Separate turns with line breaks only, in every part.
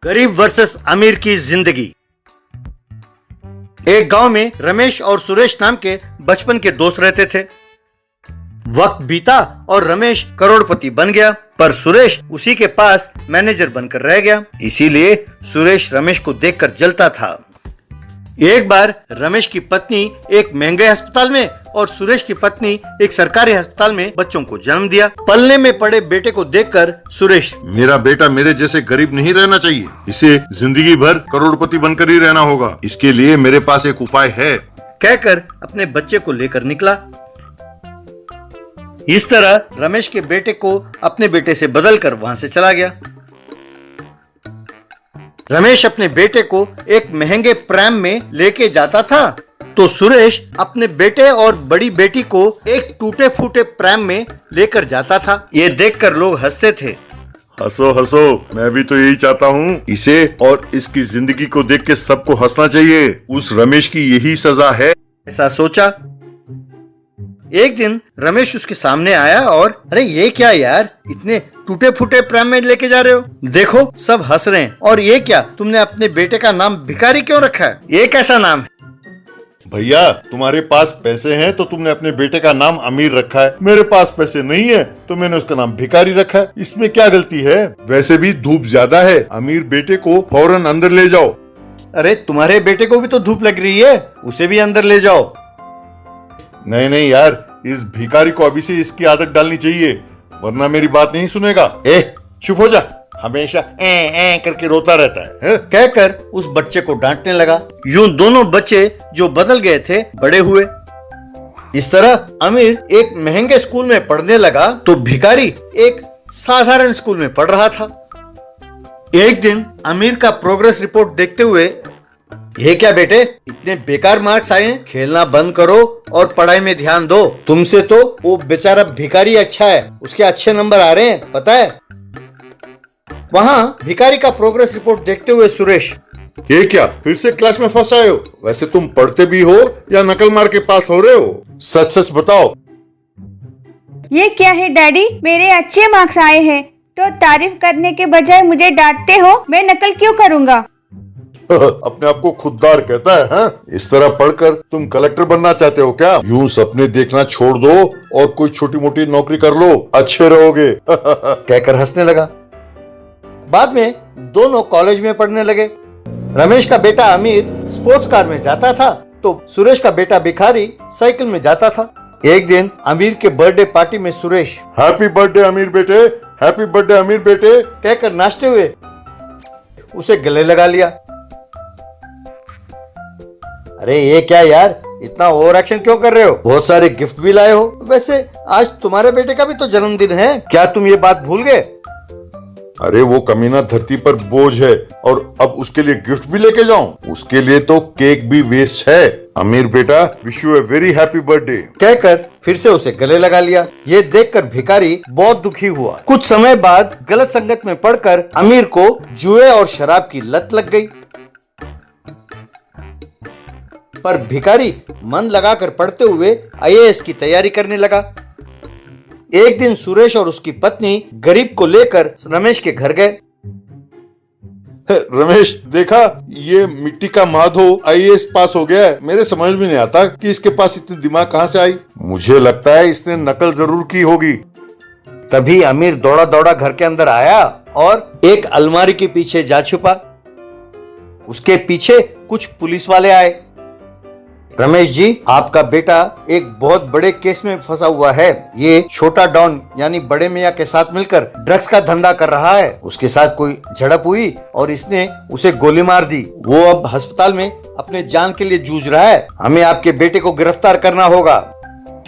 गरीब वर्सेस अमीर की जिंदगी। एक गांव में रमेश और सुरेश नाम के बचपन के दोस्त रहते थे। वक्त बीता और रमेश करोड़पति बन गया, पर सुरेश उसी के पास मैनेजर बनकर रह गया। इसीलिए सुरेश रमेश को देखकर जलता था। एक बार रमेश की पत्नी एक महंगे अस्पताल में और सुरेश की पत्नी एक सरकारी अस्पताल में बच्चों को जन्म दिया। पलने में पड़े बेटे को देखकर सुरेश,
मेरा बेटा मेरे जैसे गरीब नहीं रहना चाहिए, इसे जिंदगी भर करोड़पति बनकर ही रहना होगा। इसके लिए मेरे पास एक उपाय है,
कहकर अपने बच्चे को लेकर निकला। इस तरह रमेश के बेटे को अपने बेटे से बदलकर वहां से चला गया। रमेश अपने बेटे को एक महंगे प्रैम में लेके जाता था, तो सुरेश अपने बेटे और बड़ी बेटी को एक टूटे फूटे प्रैम में लेकर जाता था। ये देखकर लोग हंसते थे।
हंसो हंसो, मैं भी तो यही चाहता हूँ। इसे और इसकी जिंदगी को देख के सबको हंसना चाहिए। उस रमेश की यही सजा है,
ऐसा सोचा। एक दिन रमेश उसके सामने आया और, अरे ये क्या यार, इतने टूटे फूटे प्रैम में लेके जा रहे हो? देखो सब हंस रहे हैं। और ये क्या, तुमने अपने बेटे का नाम भिखारी क्यों रखा है? ये कैसा नाम है?
भैया तुम्हारे पास पैसे हैं तो तुमने अपने बेटे का नाम अमीर रखा है। मेरे पास पैसे नहीं है तो मैंने उसका नाम भिखारी रखा है। इसमें क्या गलती है? वैसे भी धूप ज्यादा है, अमीर बेटे को फौरन अंदर ले जाओ।
अरे तुम्हारे बेटे को भी तो धूप लग रही है, उसे भी अंदर ले जाओ।
नहीं नहीं यार, इस भिखारी को अभी से इसकी आदत डालनी चाहिए, वरना मेरी बात नहीं सुनेगा। चुप हो जा, हमेशा ए करके रोता रहता है?
कहकर उस बच्चे को डांटने लगा। यूं दोनों बच्चे जो बदल गए थे बड़े हुए। इस तरह अमीर एक महंगे स्कूल में पढ़ने लगा तो भिखारी एक साधारण स्कूल में पढ़ रहा था। एक दिन अमीर का प्रोग्रेस रिपोर्ट देखते हुए, ये क्या बेटे, इतने बेकार मार्क्स आए हैं, खेलना बंद करो और पढ़ाई में ध्यान दो। तुमसे तो वो बेचारा भिखारी अच्छा है, उसके अच्छे नंबर आ रहे हैं, पता है? वहाँ भिखारी का प्रोग्रेस रिपोर्ट देखते हुए सुरेश,
ये क्या, फिर से क्लास में फंस आए हो? वैसे तुम पढ़ते भी हो या नकल मार के पास हो रहे हो? सच सच बताओ।
ये क्या है डैडी, मेरे अच्छे मार्क्स आए हैं तो तारीफ करने के बजाय मुझे डांटते हो। मैं नकल क्यों करूँगा?
अपने आप को खुददार कहता है, हाँ? इस तरह पढ़कर तुम कलेक्टर बनना चाहते हो क्या? यूं सपने देखना छोड़ दो और कोई छोटी मोटी नौकरी कर लो, अच्छे रहोगे।
कहकर हंसने लगा। बाद में दोनों कॉलेज में पढ़ने लगे। रमेश का बेटा अमीर स्पोर्ट्स कार में जाता था तो सुरेश का बेटा भिखारी साइकिल में जाता था। एक दिन अमीर के बर्थडे पार्टी में सुरेश,
हैप्पी बर्थडे अमीर बेटे, हैप्पी बर्थडे अमीर बेटे,
कहकर नाचते हुए उसे गले लगा लिया। अरे ये क्या यार, इतना ओवर एक्शन क्यों कर रहे हो? बहुत सारे गिफ्ट भी लाए हो। वैसे आज तुम्हारे बेटे का भी तो जन्मदिन है, क्या तुम ये बात भूल गए?
अरे वो कमीना धरती पर बोझ है और अब उसके लिए गिफ्ट भी लेके जाऊं? उसके लिए तो केक भी वेस्ट है। अमीर बेटा, wish U a very happy birthday,
कहकर फिर से उसे गले लगा लिया। ये देखकर भिखारी बहुत दुखी हुआ। कुछ समय बाद गलत संगत में पड़कर अमीर को जुए और शराब की लत लग गई, पर भिखारी मन लगाकर पढ़ते हुए आईएएस की तैयारी करने लगा। एक दिन सुरेश और उसकी पत्नी गरीब को लेकर रमेश के घर गए।
रमेश, देखा, ये मिट्टी का माधो आईएएस पास हो गया है। मेरे समझ में नहीं आता कि इसके पास इतनी दिमाग कहाँ से आई। मुझे लगता है इसने नकल जरूर की होगी।
तभी अमीर दौड़ा दौड़ा घर के अंदर आया और एक अलमारी के पीछे जा छुपा। उसके पीछे कुछ पुलिस वाले आए। रमेश जी, आपका बेटा एक बहुत बड़े केस में फंसा हुआ है। ये छोटा डॉन यानी बड़े मियाँ के साथ मिलकर ड्रग्स का धंधा कर रहा है। उसके साथ कोई झड़प हुई और इसने उसे गोली मार दी। वो अब अस्पताल में अपने जान के लिए जूझ रहा है। हमें आपके बेटे को गिरफ्तार करना होगा।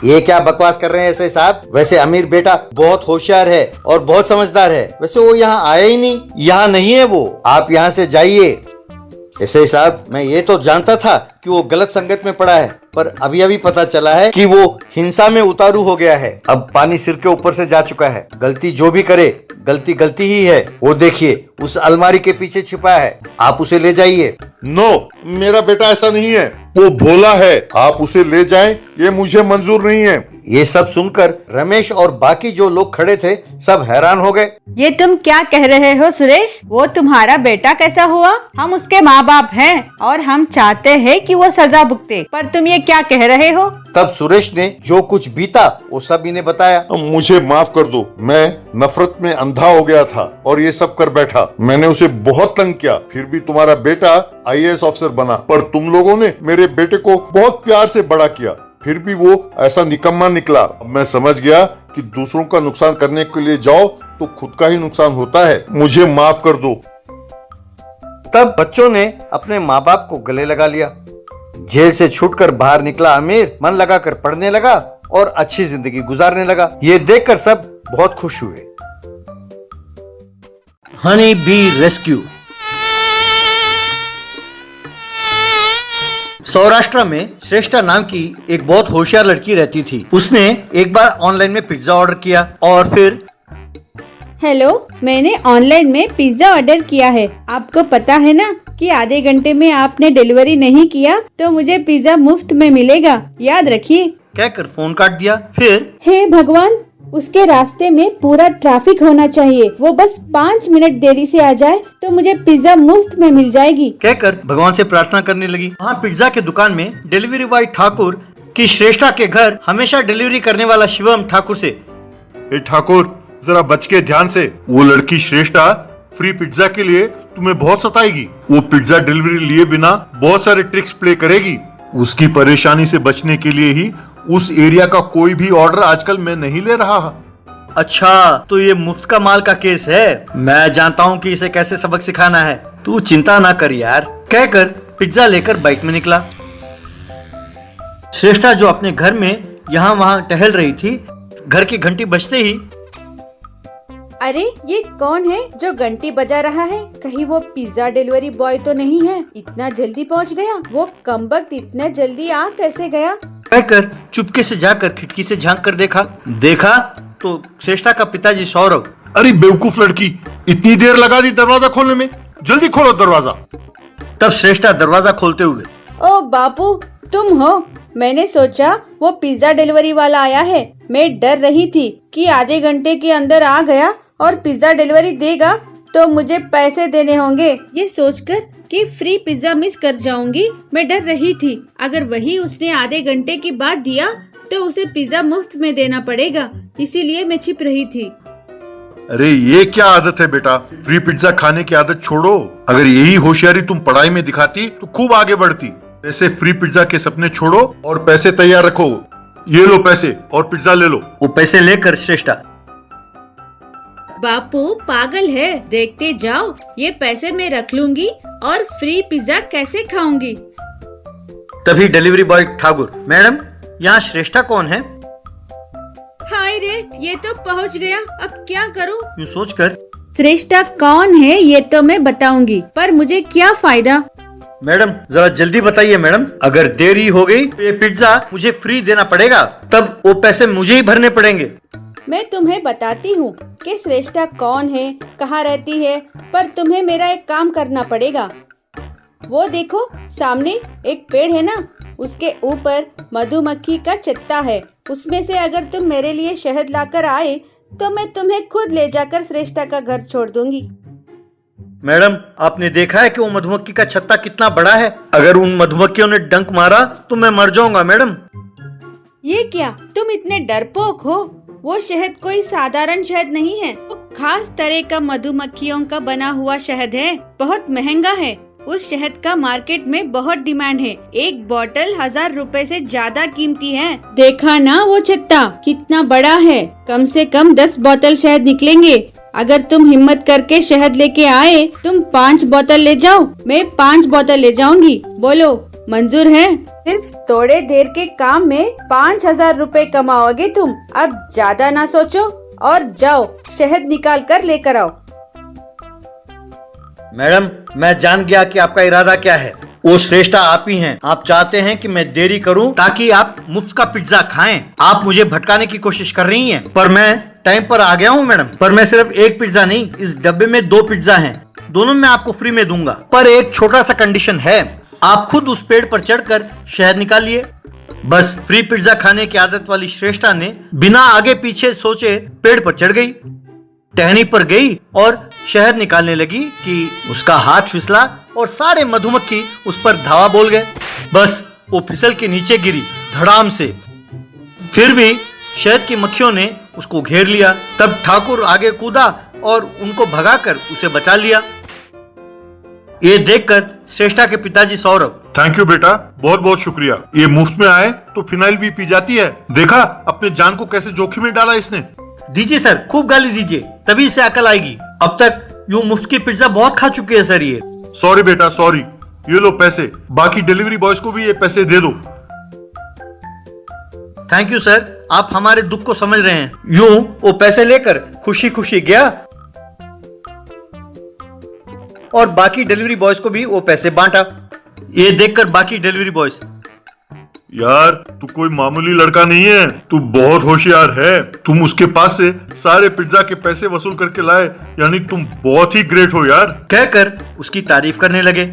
ये क्या बकवास कर रहे हैं एसआई साहब? वैसे अमीर बेटा बहुत होशियार है और बहुत समझदार है। वैसे वो यहाँ आया ही नहीं, यहाँ नहीं है वो। आप यहाँ से जाइए। एसआई साहब, मैं ये तो जानता था कि वो गलत संगत में पड़ा है, पर अभी अभी पता चला है कि वो हिंसा में उतारू हो गया है। अब पानी सिर के ऊपर से जा चुका है। गलती जो भी करे, गलती गलती ही है। वो देखिए, उस अलमारी के पीछे छिपा है, आप उसे ले जाइए।
नो, मेरा बेटा ऐसा नहीं है, वो भोला है। आप उसे ले जाएं, ये मुझे मंजूर नहीं है।
ये सब सुनकर रमेश और बाकी जो लोग खड़े थे सब हैरान हो गए।
ये तुम क्या कह रहे हो सुरेश? वो तुम्हारा बेटा कैसा हुआ? हम उसके माँ बाप हैं और हम चाहते हैं कि वो सजा भुगते, पर तुम ये क्या कह रहे हो?
तब सुरेश ने जो कुछ बीता वो सब इन्हें बताया।
मुझे माफ कर दो, मैं नफरत में अंधा हो गया था और ये सब कर बैठा। मैंने उसे बहुत तंग किया, फिर भी तुम्हारा बेटा IAS ऑफिसर बना। पर तुम लोगों ने मेरे बेटे को बहुत प्यार से बड़ा किया, फिर भी वो ऐसा निकम्मा निकला। अब मैं समझ गया कि दूसरों का नुकसान करने के लिए जाओ तो खुद का ही नुकसान होता है। मुझे माफ कर दो।
तब बच्चों ने अपने माँ बाप को गले लगा लिया। जेल से छूटकर बाहर निकला आमिर मन लगाकर पढ़ने लगा और अच्छी जिंदगी गुजारने लगा। ये देखकर सब बहुत खुश हुए। Honey bee rescue. सौराष्ट्र में श्रेष्ठा नाम की एक बहुत होशियार लड़की रहती थी। उसने एक बार ऑनलाइन में पिज्जा ऑर्डर किया और फिर
हेलो, मैंने ऑनलाइन में पिज्जा ऑर्डर किया है। आपको पता है ना कि आधे घंटे में आपने डिलीवरी नहीं किया तो मुझे पिज्जा मुफ्त में मिलेगा, याद रखिए।
कहकर फोन काट दिया। फिर
हे भगवान, उसके रास्ते में पूरा ट्रैफिक होना चाहिए। वो बस 5 मिनट देरी से आ जाए तो मुझे पिज्जा मुफ्त में मिल जाएगी,
कहकर भगवान से प्रार्थना करने लगी। वहाँ पिज्जा के दुकान में डिलीवरी बॉय ठाकुर की श्रेष्ठा के घर हमेशा डिलीवरी करने वाला शिवम ठाकुर से,
ठाकुर जरा बच के ध्यान से, वो लड़की श्रेष्ठा फ्री पिज्जा के लिए तुम्हें बहुत सताएगी। वो पिज्जा डिलीवरी लिए बिना बहुत सारे ट्रिक्स प्ले करेगी। उसकी परेशानी से बचने के लिए ही उस एरिया का कोई भी ऑर्डर आजकल मैं नहीं ले रहा।
अच्छा, तो ये मुफ्त का माल का केस है। मैं जानता हूँ कि इसे कैसे सबक सिखाना है। तू चिंता ना कर यार, कहकर पिज्जा लेकर बाइक में निकला। श्रेष्ठा जो अपने घर में यहाँ वहाँ टहल रही थी, घर की घंटी बजते ही,
अरे ये कौन है जो घंटी बजा रहा है? कहीं वो पिज्जा डिलीवरी बॉय तो नहीं है? इतना जल्दी पहुंच गया? वो कमबख्त इतने जल्दी आ कैसे गया?
कहकर चुपके से जाकर खिड़की से झांक कर देखा तो श्रेष्ठा का पिताजी सौरभ।
अरे बेवकूफ लड़की, इतनी देर लगा दी दरवाजा खोलने में, जल्दी खोलो दरवाजा।
तब श्रेष्ठा दरवाजा खोलते हुए,
ओ बापू, तुम हो? मैंने सोचा वो पिज्जा डिलीवरी वाला आया है। मैं डर रही थी कि आधे घंटे के अंदर आ गया और पिज्जा डिलीवरी देगा तो मुझे पैसे देने होंगे। ये सोचकर कि फ्री पिज्जा मिस कर जाऊंगी, मैं डर रही थी। अगर वही उसने आधे घंटे की बात दिया तो उसे पिज्जा मुफ्त में देना पड़ेगा, इसीलिए मैं छिप रही थी।
अरे ये क्या आदत है बेटा, फ्री पिज्जा खाने की आदत छोड़ो। अगर यही होशियारी तुम पढ़ाई में दिखाती तो खूब आगे बढ़ती। ऐसे फ्री पिज्जा के सपने छोड़ो और पैसे तैयार रखो। ये लो पैसे और पिज्जा ले लो।
वो पैसे लेकर श्रेष्ठा,
बापू पागल है, देखते जाओ, ये पैसे मैं रख लूंगी और फ्री पिज्जा कैसे खाऊंगी।
तभी डिलीवरी बॉय ठाकुर, मैडम यहाँ श्रेष्ठा कौन है?
हाय रे, ये तो पहुंच गया, अब क्या करूं?
यूँ सोचकर,
श्रेष्ठा कौन है ये तो मैं बताऊंगी, पर मुझे क्या फायदा?
मैडम जरा जल्दी बताइए मैडम, अगर देरी हो गई तो ये पिज्जा मुझे फ्री देना पड़ेगा, तब वो पैसे मुझे ही भरने पड़ेंगे।
मैं तुम्हें बताती हूँ कि श्रेष्ठा कौन है, कहाँ रहती है, पर तुम्हें मेरा एक काम करना पड़ेगा। वो देखो सामने एक पेड़ है ना, उसके ऊपर मधुमक्खी का छत्ता है। उसमें से अगर तुम मेरे लिए शहद लाकर आए तो मैं तुम्हें खुद ले जाकर श्रेष्ठा का घर छोड़ दूंगी।
मैडम आपने देखा है कि वो मधुमक्खी का छत्ता कितना बड़ा है? अगर उन मधुमक्खियों ने डंक मारा तो मैं मर जाऊंगा मैडम।
ये क्या, तुम इतने डरपोक हो? वो शहद कोई साधारण शहद नहीं है, वो खास तरह का मधुमक्खियों का बना हुआ शहद है। बहुत महंगा है। उस शहद का मार्केट में बहुत डिमांड है। एक बोतल 1000 रुपए से ज्यादा कीमती है। देखा ना वो छत्ता कितना बड़ा है, कम से कम 10 बोतल शहद निकलेंगे। अगर तुम हिम्मत करके शहद लेके आए, तुम 5 बोतल ले जाओ, मैं 5 बोतल ले जाऊंगी। बोलो मंजूर है? सिर्फ थोड़े देर के काम में 5000 रुपए कमाओगे तुम। अब ज्यादा ना सोचो और जाओ शहद निकाल कर लेकर आओ।
मैडम मैं जान गया कि आपका इरादा क्या है। वो श्रेष्ठा आप ही हैं। आप चाहते हैं कि मैं देरी करूं ताकि आप मुफ्त का पिज्जा खाएं। आप मुझे भटकाने की कोशिश कर रही हैं, पर मैं टाइम पर आ गया हूं मैडम। पर मैं सिर्फ एक पिज्जा नहीं, इस डब्बे में 2 पिज्जा हैं। दोनों मैं आपको फ्री में दूंगा, पर एक छोटा सा कंडीशन है। आप खुद उस पेड़ पर चढ़कर शहद निकालिए। बस फ्री पिज्जा खाने की आदत वाली श्रेष्ठा ने बिना आगे पीछे सोचे पेड़ पर चढ़ गई, टहनी पर गई और शहद निकालने लगी कि उसका हाथ फिसला और सारे मधुमक्खी उस पर धावा बोल गए। बस वो फिसल के नीचे गिरी धड़ाम से। फिर भी शहद की मक्खियों ने उसको घेर लिया। तब ठाकुर आगे कूदा और उनको भगाकर उसे बचा लिया। ये देखकर श्रेष्ठा के पिताजी सौरभ,
थैंक यू बेटा, बहुत बहुत शुक्रिया। ये मुफ्त में आए तो फिनाइल भी पी जाती है। देखा अपने जान को कैसे जोखिम में डाला इसने।
दीजिए सर, खूब गाली दीजिए, तभी इसे अकल आएगी। अब तक यूं मुफ्त की पिज्जा बहुत खा चुके हैं सर ये।
सॉरी बेटा सॉरी, ये लो पैसे, बाकी डिलीवरी बॉयज को भी ये पैसे दे दो।
थैंक यू सर, आप हमारे दुख को समझ रहे हैं। यूं वो पैसे लेकर खुशी खुशी गया और बाकी डिलीवरी बॉयज को भी वो पैसे बांटा। ये देखकर बाकी डिलीवरी बॉयज,
यार तू कोई मामूली लड़का नहीं है, तू बहुत होशियार है। तुम उसके पास से सारे पिज्जा के पैसे वसूल करके लाए, यानी तुम बहुत ही ग्रेट हो यार।
कहकर उसकी तारीफ करने लगे।